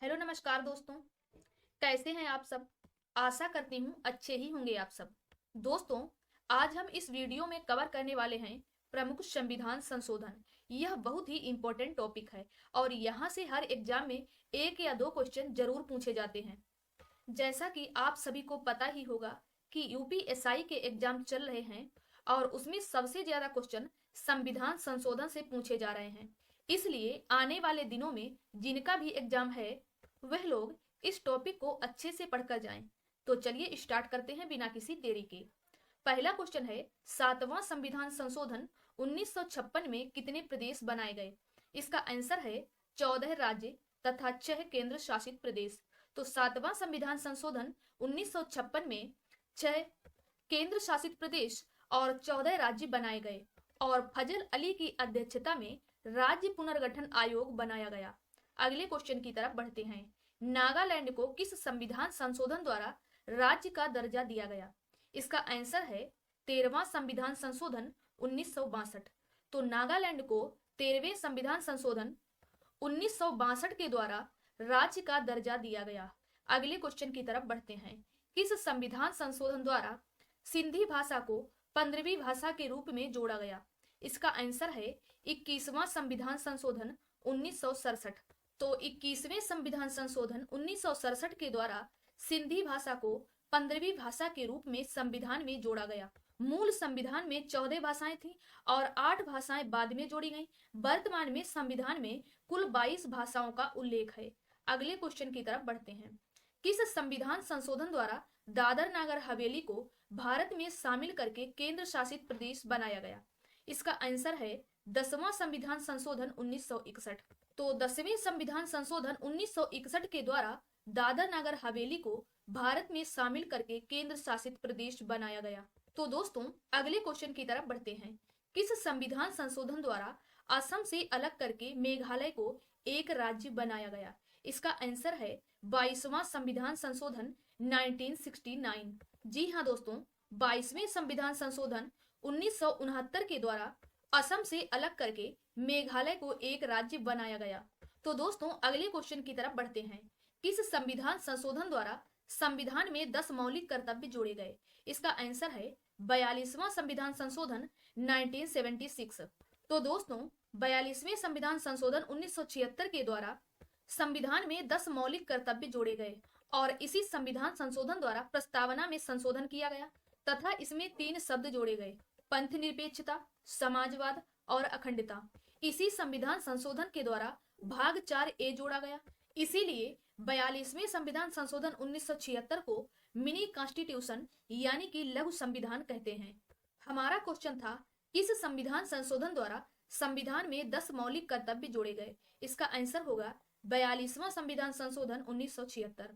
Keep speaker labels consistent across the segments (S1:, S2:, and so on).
S1: Hello नमस्कार दोस्तों। कैसे हैं आप सब। आशा करती हूँ अच्छे ही होंगे आप सब। दोस्तों, आज हम इस वीडियो में कवर करने वाले हैं प्रमुख संविधान संशोधन। यह बहुत ही इम्पोर्टेंट टॉपिक है और यहाँ से हर एग्जाम में एक या दो क्वेश्चन जरूर पूछे जाते हैं। जैसा कि आप सभी को पता ही होगा कि यूपीएसआई के एग्जाम चल रहे हैं और उसमें सबसे ज्यादा क्वेश्चन संविधान संशोधन से पूछे जा रहे हैं। इसलिए आने वाले दिनों में जिनका भी एग्जाम है वह लोग इस टॉपिक को अच्छे से पढ़कर जाएं। तो चलिए स्टार्ट करते हैं बिना किसी देरी के। पहला क्वेश्चन है, सातवां संविधान संशोधन 1956 में कितने प्रदेश बनाए गए। इसका आंसर है 14 राज्य तथा 6 केंद्र शासित प्रदेश। तो सातवां संविधान संशोधन 1956 में 6 केंद्र शासित प्रदेश और 14 राज्य बनाए गए और फजल अली की अध्यक्षता में राज्य पुनर्गठन आयोग बनाया गया। अगले क्वेश्चन की तरफ बढ़ते हैं। नागालैंड को किस संविधान संशोधन द्वारा राज्य का दर्जा दिया गया। इसका आंसर है 13वां संविधान संशोधन 1962। तो नागालैंड को 13वें संविधान संशोधन 1962 के द्वारा राज्य का दर्जा दिया गया। अगले क्वेश्चन की तरफ बढ़ते हैं। किस संविधान संशोधन द्वारा सिंधी भाषा को 15वीं भाषा के रूप में जोड़ा गया। इसका आंसर है 21वां संविधान संशोधन 1967। तो 21वें संविधान संशोधन 1967 के द्वारा सिंधी भाषा को 15वीं भाषा के रूप में संविधान में जोड़ा गया। मूल संविधान में 14 भाषाएं थी और 8 भाषाएं बाद में जोड़ी गई। वर्तमान में संविधान में कुल 22 भाषाओं का उल्लेख है। अगले क्वेश्चन की तरफ बढ़ते हैं। किस संविधान संशोधन द्वारा दादर नागर हवेली को भारत में शामिल करके केंद्र शासित प्रदेश बनाया गया। इसका आंसर है 10वां संविधान संशोधन 1961। तो 10वें संविधान संशोधन 1961 के द्वारा दादर नागर हवेली को भारत में शामिल करके केंद्र शासित प्रदेश बनाया गया। तो दोस्तों, अगले क्वेश्चन की तरफ बढ़ते हैं। किस संविधान संशोधन द्वारा असम से अलग करके मेघालय को एक राज्य बनाया गया। इसका आंसर है 22वां संविधान संशोधन 1969। जी हाँ दोस्तों, 22वें संविधान संशोधन 1969 के द्वारा असम से अलग करके मेघालय को एक राज्य बनाया गया। तो दोस्तों, अगले क्वेश्चन की तरफ बढ़ते हैं। किस संविधान संशोधन द्वारा संविधान में 10 मौलिक कर्तव्य जोड़े गए। इसका आंसर है 42वां संविधान संशोधन 1976। तो दोस्तों, 42वें संविधान संशोधन 1976 के द्वारा संविधान में 10 मौलिक कर्तव्य जोड़े गए और इसी संविधान संशोधन द्वारा प्रस्तावना में संशोधन किया गया तथा इसमें 3 शब्द जोड़े गए, पंथ निरपेक्षता, समाजवाद और अखंडता। इसी संविधान संशोधन के द्वारा भाग 4A जोड़ा गया। इसीलिए 42वें संविधान संशोधन 1976 को मिनी कॉन्स्टिट्यूशन यानी कि लघु संविधान कहते हैं। हमारा क्वेश्चन था, किस संविधान संशोधन द्वारा संविधान में 10 मौलिक कर्तव्य जोड़े गए। इसका आंसर होगा 42वां संविधान संशोधन 1976।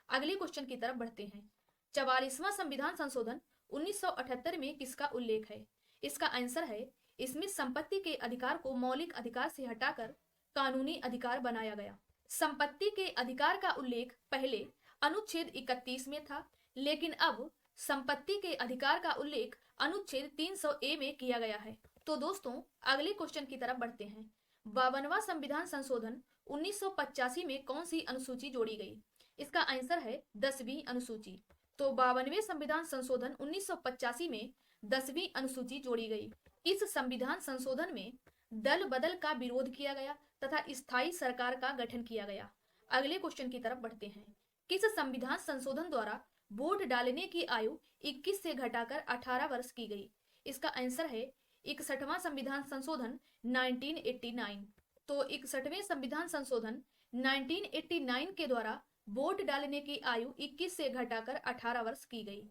S1: अगले क्वेश्चन की तरफ बढ़ते हैं। 44वां संविधान संशोधन 1978 में किसका उल्लेख है। इसका आंसर है इसमें संपत्ति के अधिकार को मौलिक अधिकार से हटाकर कानूनी अधिकार बनाया गया। संपत्ति के अधिकार का उल्लेख पहले अनुच्छेद 31 में था, लेकिन अब संपत्ति के अधिकार का उल्लेख अनुच्छेद 300A में किया गया है। तो दोस्तों, अगले क्वेश्चन की तरफ बढ़ते हैं। 52वां संविधान संशोधन 1985 में कौन सी अनुसूची जोड़ी गई। इसका आंसर है 10वीं अनुसूची। तो 52वें संविधान संशोधन 1985 में 10वीं अनुसूची जोड़ी गई। इस संविधान संशोधन में दल बदल का विरोध किया गया तथा स्थायी सरकार का गठन किया गया। अगले क्वेश्चन की तरफ बढ़ते हैं। किस संविधान संशोधन द्वारा वोट डालने की आयु 21 से घटाकर 18 वर्ष की गई। इसका आंसर है 61वां संविधान संशोधन 1989। तो 61वें संविधान संशोधन 1989 के द्वारा वोट डालने की आयु 21 से घटाकर 18 वर्ष की गई।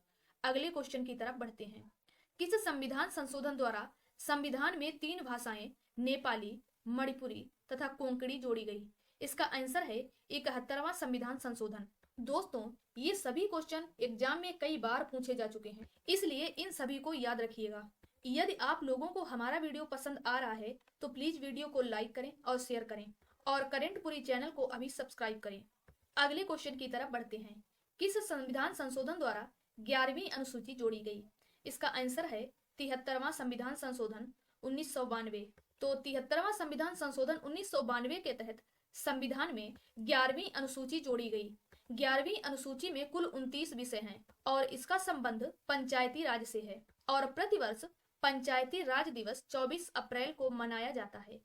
S1: अगले क्वेश्चन की तरफ बढ़ते हैं। किस संविधान संशोधन द्वारा संविधान में 3 भाषाएं नेपाली, मणिपुरी तथा कोंकणी जोड़ी गई। इसका आंसर है 71वां संविधान संशोधन। दोस्तों, ये सभी क्वेश्चन एग्जाम में कई बार पूछे जा चुके हैं, इसलिए इन सभी को याद रखिएगा। यदि आप लोगों को हमारा वीडियो पसंद आ रहा है तो प्लीज वीडियो को लाइक करें और शेयर करें और करेंटपुरी चैनल को अभी सब्सक्राइब करें। अगले क्वेश्चन की तरफ बढ़ते हैं। किस संविधान संशोधन द्वारा 11वीं अनुसूची जोड़ी गई। इसका आंसर है 73वां संविधान संशोधन 1992। तो 73वां संविधान संशोधन 1992 के तहत संविधान में 11वीं अनुसूची जोड़ी गई। 11वीं अनुसूची में कुल 29 विषय हैं और इसका संबंध पंचायती राज से है और प्रतिवर्ष पंचायती राज दिवस 24 अप्रैल को मनाया जाता है।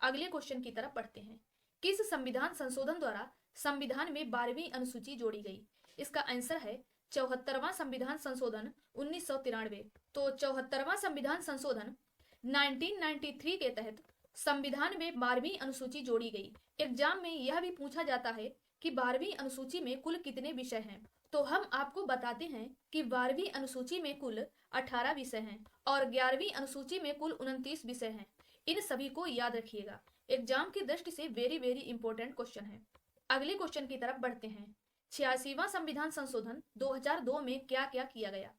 S1: अगले क्वेश्चन की तरफ बढ़ते हैं। किस संविधान संशोधन द्वारा संविधान में 12वीं अनुसूची जोड़ी गई? इसका आंसर है 74वां संविधान संशोधन 1993। तो 74वां संविधान संशोधन 1993 के तहत संविधान में 12वीं अनुसूची जोड़ी गई। एग्जाम में यह भी पूछा जाता है कि 12वीं अनुसूची में कुल कितने विषय हैं, तो हम आपको बताते हैं कि 12वीं अनुसूची में कुल 18 विषय हैं और 11वीं अनुसूची में कुल 29 विषय हैं। इन सभी को याद रखिएगा, एग्जाम की दृष्टि से वेरी वेरी इंपॉर्टेंट क्वेश्चन है। अगले क्वेश्चन की तरफ बढ़ते हैं। 86वां संविधान संशोधन 2002 में क्या क्या किया गया?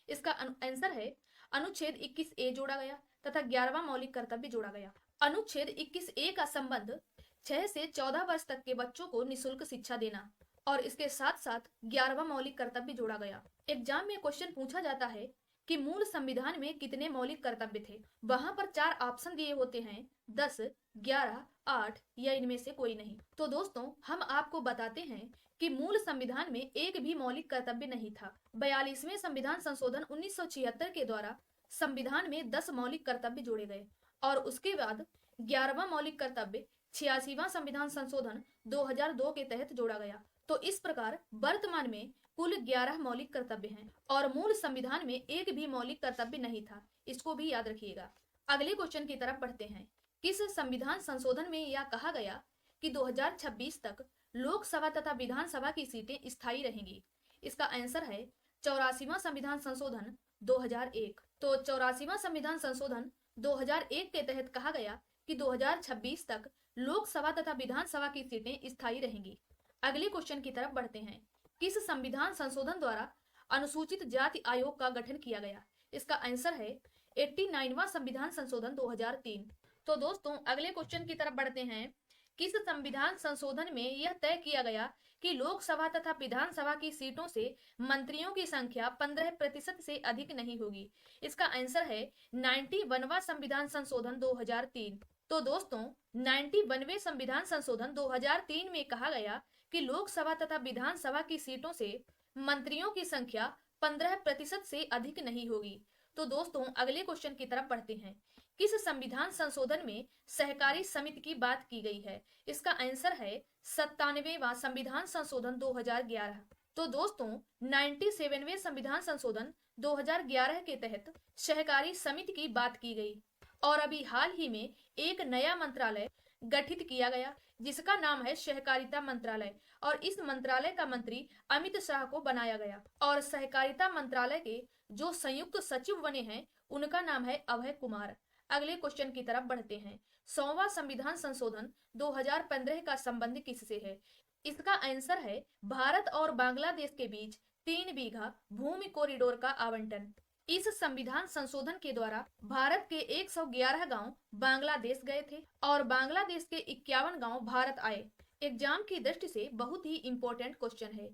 S1: इसका आंसर है अनुच्छेद 21A जोड़ा गया तथा 11वां मौलिक कर्तव्य जोड़ा गया। अनुच्छेद 21A का संबंध 6 से 14 वर्ष तक के बच्चों को निःशुल्क शिक्षा देना और इसके साथ साथ 11वां मौलिक कर्तव्य जोड़ा गया। एग्जाम में क्वेश्चन पूछा जाता है कि मूल संविधान में कितने मौलिक कर्तव्य थे। वहां पर 4 ऑप्शन दिए होते हैं, 10, 11, 8 या इनमें से कोई नहीं। तो दोस्तों हम आपको बताते हैं कि मूल संविधान में एक भी मौलिक कर्तव्य नहीं था। 42वें संविधान संशोधन 1976 के द्वारा संविधान में 10 मौलिक कर्तव्य जोड़े गए और उसके बाद 11वां मौलिक कर्तव्य 86वां संविधान संशोधन 2002 के तहत जोड़ा गया। तो इस प्रकार वर्तमान में कुल 11 मौलिक कर्तव्य हैं और मूल संविधान में एक भी मौलिक कर्तव्य नहीं था। इसको भी याद रखिएगा। अगले क्वेश्चन की तरफ बढ़ते हैं। किस संविधान संशोधन में यह कहा गया कि 2026 तक लोकसभा तथा विधानसभा की सीटें स्थायी रहेंगी? इसका आंसर है 84वां संविधान संशोधन 2001। तो 84वां संविधान संशोधन 2001 के तहत कहा गया कि 2026 तक लोकसभा तथा विधानसभा की सीटें स्थायी रहेंगी। अगले क्वेश्चन की तरफ बढ़ते हैं। किस संविधान संशोधन द्वारा अनुसूचित जाति आयोग का गठन किया गया? इसका आंसर है 89वां संविधान संशोधन 2003। तो दोस्तों अगले क्वेश्चन की तरफ बढ़ते हैं। किस संविधान संशोधन में यह तय किया गया कि लोकसभा तथा विधानसभा की सीटों से मंत्रियों की संख्या 15% से अधिक नहीं होगी? इसका आंसर है 91वां संविधान संशोधन 2003। तो दोस्तों 91वें संविधान संशोधन 2003 में कहा गया कि लोकसभा तथा विधानसभा की सीटों से मंत्रियों की संख्या 15% से अधिक नहीं होगी। तो दोस्तों अगले क्वेश्चन की तरफ बढ़ते हैं। किस संविधान संशोधन में सहकारी समिति की बात की गई है? इसका आंसर है 97वां संविधान संशोधन 2011। तो दोस्तों 97वें संविधान संशोधन 2011 के तहत सहकारी समिति की बात की गई और अभी हाल ही में एक नया मंत्रालय गठित किया गया जिसका नाम है सहकारिता मंत्रालय और इस मंत्रालय का मंत्री अमित शाह को बनाया गया और सहकारिता मंत्रालय के जो संयुक्त सचिव बने हैं उनका नाम है अभय कुमार। अगले क्वेश्चन की तरफ बढ़ते हैं। 100वां संविधान संशोधन 2015 का संबंध किससे है? इसका आंसर है भारत और बांग्लादेश के बीच 3 बीघा भूमि कॉरिडोर का आवंटन। इस संविधान संशोधन के द्वारा भारत के 111 गांव बांग्लादेश गए थे और बांग्लादेश के 51 गांव भारत आए। एग्जाम की दृष्टि से बहुत ही इंपॉर्टेंट क्वेश्चन है।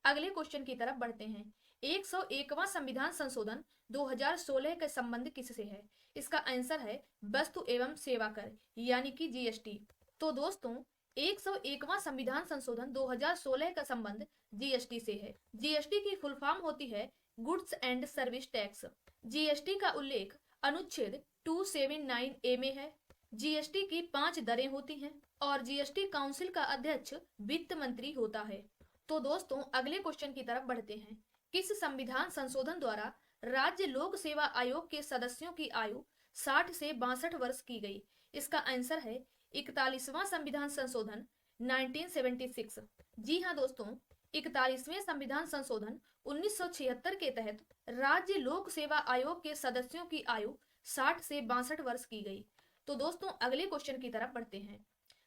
S1: अगले क्वेश्चन की तरफ बढ़ते हैं। 101वां संविधान संशोधन 2016 का संबंध किससे है? इसका आंसर है वस्तु एवं सेवा कर यानी कि जीएसटी। तो दोस्तों 101वां संविधान संशोधन 2016 का संबंध जीएसटी से है। जीएसटी की फुल फॉर्म होती है goods and service tax. GST का उल्लेख अनुच्छेद 279A में है। जीएसटी की 5 दरें होती हैं और जीएसटी काउंसिल का अध्यक्ष वित्त मंत्री होता है। तो दोस्तों अगले क्वेश्चन की तरफ बढ़ते हैं। किस संविधान संशोधन द्वारा राज्य लोक सेवा आयोग के सदस्यों की आयु 60 से 62 वर्ष की गई? इसका आंसर है 41वां संविधान संशोधन 1976। जी हाँ दोस्तों, 41वें संविधान संशोधन 1976 के तहत राज्य लोक सेवा आयोग के सदस्यों की आयु 60 से 62 वर्ष की गई। तो दोस्तों अगले क्वेश्चन की तरफ बढ़ते हैं।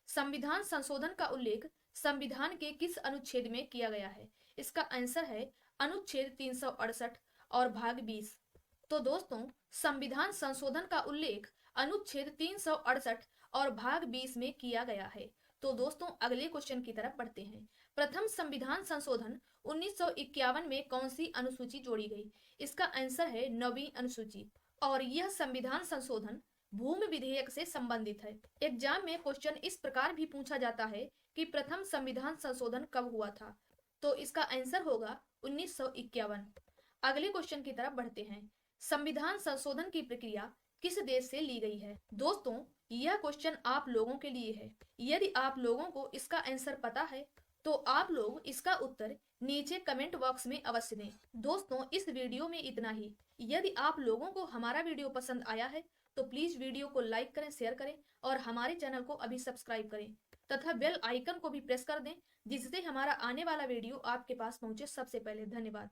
S1: संविधान संशोधन का उल्लेख संविधान के किस अनुच्छेद में किया गया है? इसका आंसर है अनुच्छेद 368 और भाग 20। तो दोस्तों संविधान संशोधन का उल्लेख अनुच्छेद 368 और भाग 20 में किया गया है। तो दोस्तों अगले क्वेश्चन की तरफ बढ़ते हैं। प्रथम संविधान संशोधन 1951 में कौन सी अनुसूची जोड़ी गई? इसका आंसर है 9वीं अनुसूची और यह संविधान संशोधन भूमि विधेयक से संबंधित है। एग्जाम में क्वेश्चन इस प्रकार भी पूछा जाता है कि प्रथम संविधान संशोधन कब हुआ था, तो इसका आंसर होगा 1951। अगले क्वेश्चन की तरफ बढ़ते हैं। संविधान संशोधन की प्रक्रिया किस देश से ली गई है? दोस्तों, यह क्वेश्चन आप लोगों के लिए है। यदि आप लोगों को इसका आंसर पता है तो आप लोग इसका उत्तर नीचे कमेंट बॉक्स में अवश्य दें। दोस्तों, इस वीडियो में इतना ही। यदि आप लोगों को हमारा वीडियो पसंद आया है तो प्लीज वीडियो को लाइक करें, शेयर करें और हमारे चैनल को अभी सब्सक्राइब करें तथा बेल आइकन को भी प्रेस कर दें, जिससे हमारा आने वाला वीडियो आपके पास पहुंचे सबसे पहले। धन्यवाद।